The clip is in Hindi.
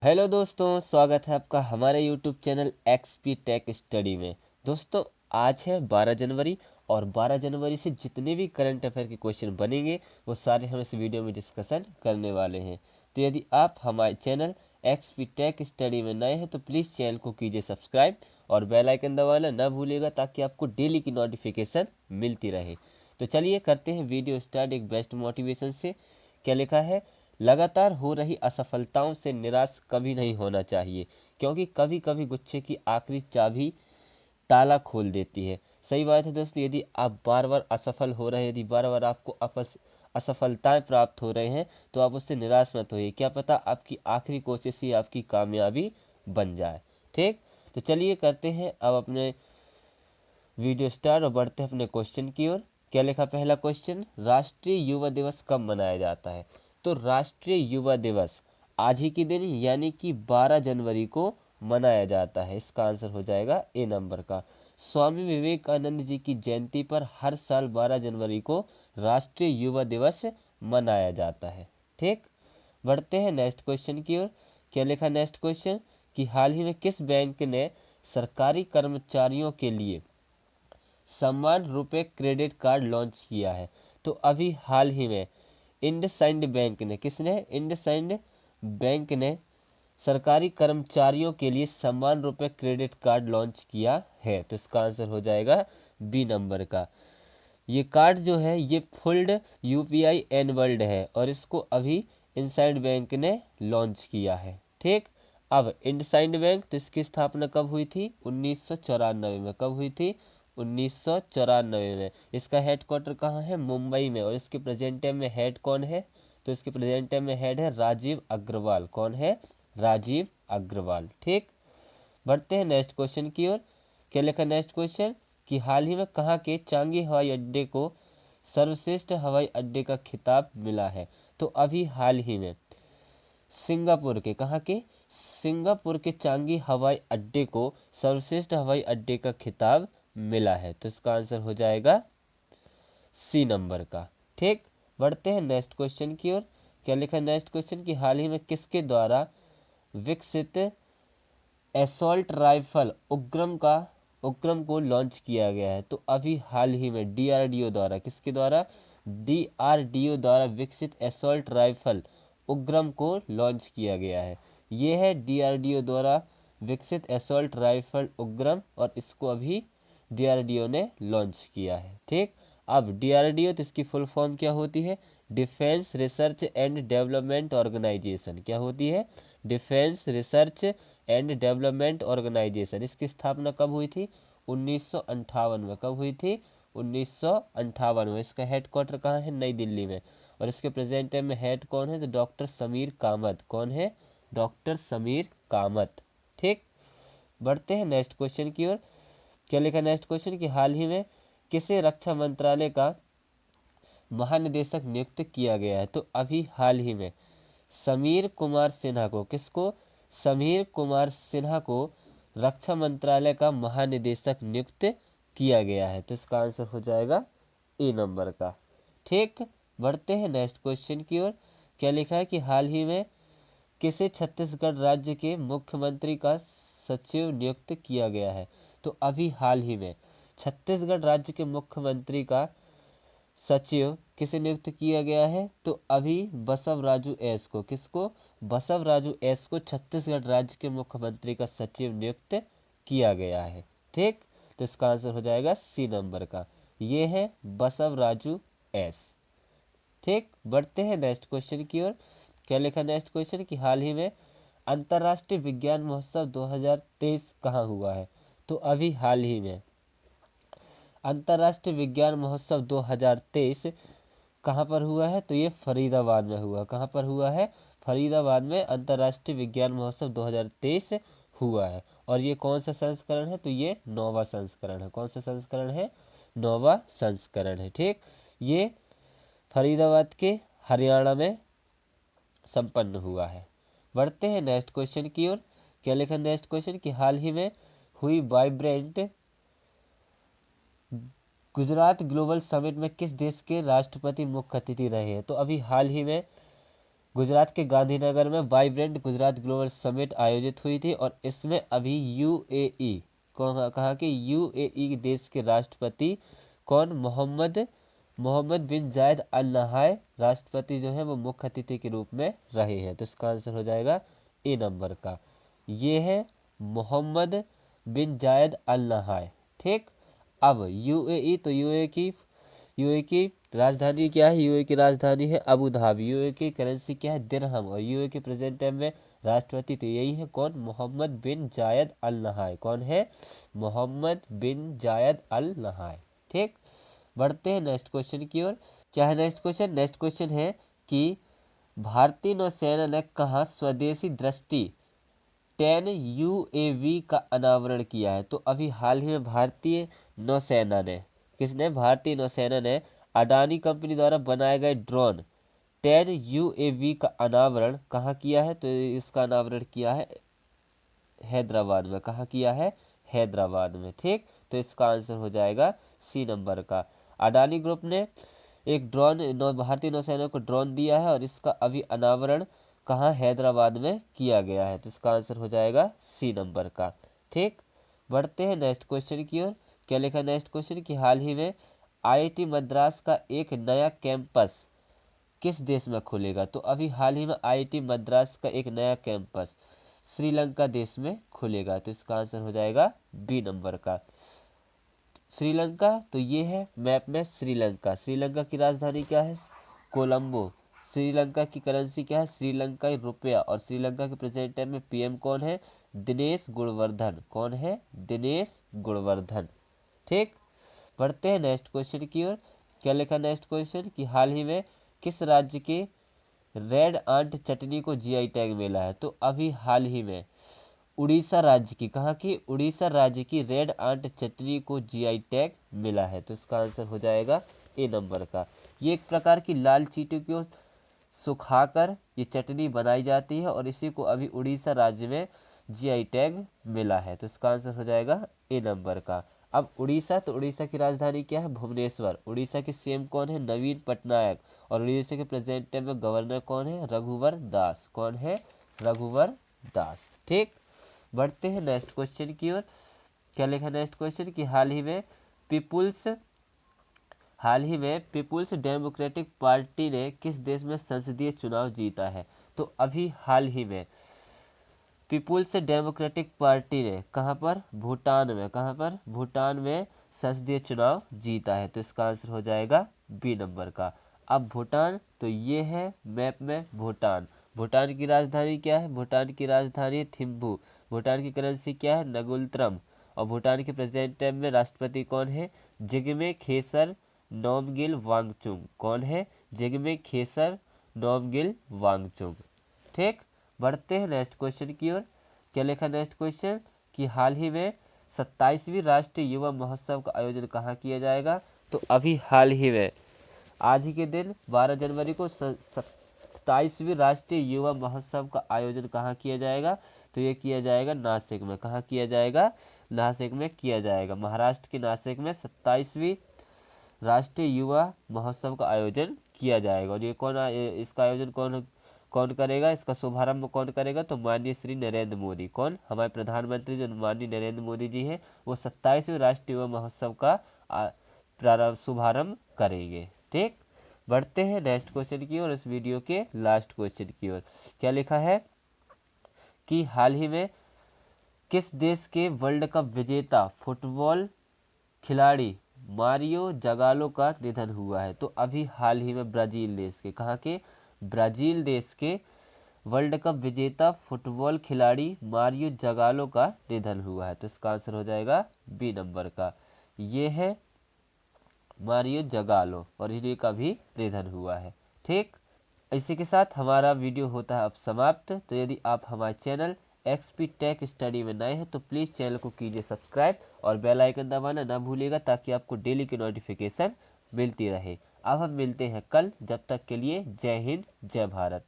हेलो दोस्तों, स्वागत है आपका हमारे YouTube channel XP tech study में। दोस्तों, आज है 12 जनवरी और 12 जनवरी से जितने भी करंट अफेयर के क्वेश्चन बनेंगे वो सारे हम इस वीडियो में डिस्कशन करने वाले हैं। तो यदि आप हमारे चैनल एक्सपी टेक स्टडी में नए हैं तो प्लीज़ चैनल को कीजिए सब्सक्राइब और बेल आइकन दबाना ना भूलिएगा ताकि आपको डेली की नोटिफिकेशन मिलती रहे। तो चलिए करते हैं वीडियो स्टार्ट एक बेस्ट मोटिवेशन से। क्या लिखा है? लगातार हो रही असफलताओं से निराश कभी नहीं होना चाहिए, क्योंकि कभी कभी गुच्छे की आखिरी चाबी ताला खोल देती है। सही बात है दोस्तों। यदि आप बार बार असफल हो रहे हैं, यदि बार बार आपको असफलताएं प्राप्त हो रहे हैं तो आप उससे निराश मत होइए। क्या पता आपकी आखिरी कोशिश ही आपकी कामयाबी बन जाए। ठीक, तो चलिए करते हैं अब अपने वीडियो स्टार्ट और बढ़ते हैं अपने क्वेश्चन की ओर। क्या लिखा पहला क्वेश्चन? राष्ट्रीय युवा दिवस कब मनाया जाता है? तो राष्ट्रीय युवा दिवस आज ही के दिन यानी कि 12 जनवरी को मनाया जाता है। इसका आंसर हो जाएगा ए नंबर का। स्वामी विवेकानंद जी की जयंती पर हर साल 12 जनवरी को राष्ट्रीय युवा दिवस मनाया जाता है। ठीक, बढ़ते हैं नेक्स्ट क्वेश्चन की ओर। क्या लिखा नेक्स्ट क्वेश्चन? कि हाल ही में किस बैंक ने सरकारी कर्मचारियों के लिए सम्मान रुपए क्रेडिट कार्ड लॉन्च किया है? तो अभी हाल ही में इंडसइंड बैंक ने, किसने? इंडसइंड बैंक ने सरकारी कर्मचारियों के लिए सम्मान रुपए क्रेडिट कार्ड लॉन्च किया है। तो इसका आंसर हो जाएगा बी नंबर का। ये कार्ड जो है ये फुल्ड यूपीआई एनवर्ल्ड है और इसको अभी इंडसइंड बैंक ने लॉन्च किया है। ठीक, अब इंडसइंड बैंक, तो इसकी स्थापना कब हुई थी? 1994 में। कब हुई थी? 1994 में। इसका हेडक्वार्टर कहाँ है? मुंबई में। और इसके प्रेजेंट टाइम में हेड कौन है? तो इसके प्रेजेंट टाइम में हेड है राजीव अग्रवाल। कौन है? राजीव अग्रवाल। ठीक, बढ़ते हैं नेक्स्ट क्वेश्चन की ओर। क्या लिखा नेक्स्ट क्वेश्चन? कि हाल ही में कहाँ के चांगी हवाई अड्डे को सर्वश्रेष्ठ हवाई अड्डे का खिताब मिला है? तो अभी हाल ही में सिंगापुर के, कहाँ के? सिंगापुर के चांगी हवाई अड्डे को सर्वश्रेष्ठ हवाई अड्डे का खिताब मिला है। तो इसका आंसर हो जाएगा सी नंबर का। ठीक, बढ़ते हैं नेक्स्ट क्वेश्चन की ओर। क्या लिखा है नेक्स्ट क्वेश्चन? कि हाल ही में किसके द्वारा विकसित एसॉल्ट राइफल उग्रम को लॉन्च किया गया है? तो अभी हाल ही में डीआरडीओ द्वारा, किसके द्वारा? डीआरडीओ द्वारा विकसित एसॉल्ट राइफल उग्रम को लॉन्च किया गया है। ये है डीआरडीओ द्वारा विकसित एसॉल्ट राइफल उग्रम और इसको अभी डीआरडीओ ने लॉन्च किया है। ठीक, अब डीआरडीओ तो इसकी फुल फॉर्म क्या होती है? Defence research and development organisation. क्या होती है? Defence research and development organisation. इसकी स्थापना कब हुई थी? 1958 में। कब हुई थी? 1958 में। इसका हेडक्वार्टर कहाँ है? नई दिल्ली में। और इसके प्रेजेंट टाइम में हेड कौन है? तो डॉक्टर समीर कामत। कौन है? डॉक्टर समीर कामत। ठीक, बढ़ते हैं नेक्स्ट क्वेश्चन की ओर। क्या लिखा नेक्स्ट क्वेश्चन? कि हाल ही में किसे रक्षा मंत्रालय का महानिदेशक नियुक्त किया गया है? तो अभी हाल ही में समीर कुमार सिन्हा को, किसको? समीर कुमार सिन्हा को रक्षा मंत्रालय का महानिदेशक नियुक्त किया गया है। तो इसका आंसर हो जाएगा ए नंबर का। ठीक, बढ़ते हैं नेक्स्ट क्वेश्चन की ओर। क्या लिखा है? कि हाल ही में किसे छत्तीसगढ़ राज्य के मुख्यमंत्री का सचिव नियुक्त किया गया है? तो अभी हाल ही में छत्तीसगढ़ राज्य के मुख्यमंत्री का सचिव किसे नियुक्त किया गया है? तो अभी बसवराजू एस को, किसको? बसवराजू एस को छत्तीसगढ़ राज्य के मुख्यमंत्री का सचिव नियुक्त किया गया है। ठीक, तो इसका आंसर हो जाएगा सी नंबर का। ये है बसवराजू एस। ठीक, बढ़ते हैं नेक्स्ट क्वेश्चन की ओर। क्या लिखा नेक्स्ट क्वेश्चन? कि हाल ही में अंतर्राष्ट्रीय विज्ञान महोत्सव 2023 कहाँ हुआ है? तो अभी हाल ही में अंतर्राष्ट्रीय विज्ञान महोत्सव 2023 कहाँ पर हुआ है? तो ये फरीदाबाद में हुआ। कहाँ पर हुआ है? फरीदाबाद में अंतर्राष्ट्रीय विज्ञान महोत्सव 2023 हुआ है। और ये कौन सा संस्करण है? तो ये 9वां संस्करण है। कौन सा संस्करण है? 9वां संस्करण है। ठीक, ये फरीदाबाद के हरियाणा में संपन्न हुआ है। बढ़ते हैं नेक्स्ट क्वेश्चन की ओर। क्या लिखा नेक्स्ट क्वेश्चन? कि हाल ही में हुई वाइब्रेंट गुजरात ग्लोबल समिट में किस देश के राष्ट्रपति मुख्य अतिथि रहे हैं? तो अभी हाल ही में गुजरात के गांधीनगर में वाइब्रेंट गुजरात ग्लोबल समिट आयोजित हुई थी और इसमें अभी यूएई कहा कि यूएई देश के राष्ट्रपति कौन, मोहम्मद बिन जायद अल नहाय राष्ट्रपति जो है वो मुख्य अतिथि के रूप में रहे हैं। तो इसका आंसर हो जाएगा ए नंबर का, ये है मोहम्मद बिन जायद अल नहाय। ठीक, अब यूएई, तो यूएई की राजधानी क्या है? यूएई की राजधानी है अबू धाबी। यूएई की करेंसी क्या है? दिरहम। और यूएई के प्रेजेंट टाइम में राष्ट्रपति तो यही है कौन, मोहम्मद बिन जायद अल नहाय। कौन है? मोहम्मद बिन जायद अल नहाय। ठीक, बढ़ते हैं नेक्स्ट क्वेश्चन की ओर। क्या है नेक्स्ट क्वेश्चन? नेक्स्ट क्वेश्चन है कि भारतीय नौसेना ने कहा स्वदेशी दृष्टि 10 यूएवी का अनावरण किया है? तो अभी हाल ही में भारतीय नौसेना ने, किसने? भारतीय नौसेना ने अडानी कंपनी द्वारा बनाए गए ड्रोन 10 यूएवी का अनावरण कहाँ किया है? तो इसका अनावरण किया है हैदराबाद में। कहाँ किया है? हैदराबाद में। ठीक, तो इसका आंसर हो जाएगा सी नंबर का। अडानी ग्रुप ने एक ड्रोन भारतीय नौसेना को ड्रोन दिया है और इसका अभी अनावरण कहाँ? हैदराबाद में किया गया है। तो इसका आंसर हो जाएगा सी नंबर का। ठीक, बढ़ते हैं नेक्स्ट क्वेश्चन की ओर। क्या लिखा नेक्स्ट क्वेश्चन कि हाल ही में आईआईटी मद्रास का एक नया कैंपस किस देश में खुलेगा? तो अभी हाल ही में आईआईटी मद्रास का एक नया कैंपस श्रीलंका देश में खुलेगा। तो इसका आंसर हो जाएगा बी नंबर का, श्रीलंका। तो ये है मैप में श्रीलंका। श्रीलंका की राजधानी क्या है? कोलंबो। श्रीलंका की करेंसी क्या है? श्रीलंकाई रुपया। और श्रीलंका के प्रेजेंट टाइम में पीएम कौन है? दिनेश गुणवर्धन। कौन है? दिनेश गुणवर्धन। ठीक, बढ़ते हैं नेक्स्ट क्वेश्चन की ओर। क्या लिखा नेक्स्ट क्वेश्चन कि हाल ही में किस राज्य के रेड आंट चटनी को जीआई टैग मिला है? तो अभी हाल ही में उड़ीसा राज्य की, कहाँ की? उड़ीसा राज्य की रेड आंट चटनी को जीआई टैग मिला है। तो इसका आंसर हो जाएगा ए नंबर का। ये एक प्रकार की लाल चींटी को सुखाकर ये चटनी बनाई जाती है और इसी को अभी उड़ीसा राज्य में जीआई टैग मिला है। तो इसका आंसर हो जाएगा ए नंबर का। अब उड़ीसा, तो उड़ीसा की राजधानी क्या है? भुवनेश्वर। उड़ीसा के सीएम कौन है? नवीन पटनायक। और उड़ीसा के प्रेजेंट टाइम में गवर्नर कौन है? रघुवर दास। कौन है? रघुवर दास। ठीक, बढ़ते हैं नेक्स्ट क्वेश्चन की ओर। क्या लिखा नेक्स्ट क्वेश्चन कि हाल ही में पीपुल्स डेमोक्रेटिक पार्टी ने किस देश में संसदीय चुनाव जीता है? तो अभी हाल ही में पीपुल्स डेमोक्रेटिक पार्टी ने कहाँ पर? भूटान में। कहाँ पर? भूटान में संसदीय चुनाव जीता है। तो इसका आंसर हो जाएगा बी नंबर का। अब भूटान, तो ये है मैप में भूटान। भूटान की राजधानी क्या है? भूटान की राजधानी थिम्पू। भूटान की करेंसी क्या है? नगुलत्रम। और भूटान के प्रेजेंट टाइम में राष्ट्रपति कौन है? जिग्मे खेसर नोमगिल वांगचुक। कौन है? जिग्मे खेसर नोमगिल वांगचुक। ठीक, बढ़ते हैं नेक्स्ट क्वेश्चन की ओर। क्या लिखा नेक्स्ट क्वेश्चन कि हाल ही में 27वीं राष्ट्रीय युवा महोत्सव का आयोजन कहाँ किया जाएगा? तो अभी हाल ही में आज ही के दिन 12 जनवरी को 27वीं राष्ट्रीय युवा महोत्सव का आयोजन कहाँ किया जाएगा? तो ये किया जाएगा नासिक में। कहाँ किया जाएगा? नासिक में किया जाएगा। महाराष्ट्र के नासिक में 27वीं राष्ट्रीय युवा महोत्सव का आयोजन किया जाएगा। और ये इसका आयोजन कौन करेगा? इसका शुभारंभ कौन करेगा? तो माननीय श्री नरेंद्र मोदी। कौन? हमारे प्रधानमंत्री जो माननीय नरेंद्र मोदी जी हैं, वो 27वें राष्ट्रीय युवा महोत्सव का शुभारंभ करेंगे। ठीक, बढ़ते हैं नेक्स्ट क्वेश्चन की ओर, इस वीडियो के लास्ट क्वेश्चन की ओर। क्या लिखा है कि हाल ही में किस देश के वर्ल्ड कप विजेता फुटबॉल खिलाड़ी मारियो जगालो का निधन हुआ है? तो अभी हाल ही में ब्राजील देश के, कहाँ के? ब्राजील देश के वर्ल्ड कप विजेता फुटबॉल खिलाड़ी मारियो जगालो का निधन हुआ है। तो इसका आंसर हो जाएगा बी नंबर का, ये है मारियो जगालो और इन्हीं का भी निधन हुआ है। ठीक, इसी के साथ हमारा वीडियो होता है अब समाप्त। तो यदि आप हमारे चैनल एक्सपी टेक स्टडी में नए हैं तो प्लीज़ चैनल को कीजिए सब्सक्राइब और बेल आइकन दबाना ना भूलिएगा ताकि आपको डेली की नोटिफिकेशन मिलती रहे। अब हम मिलते हैं कल, जब तक के लिए जय हिंद जय भारत।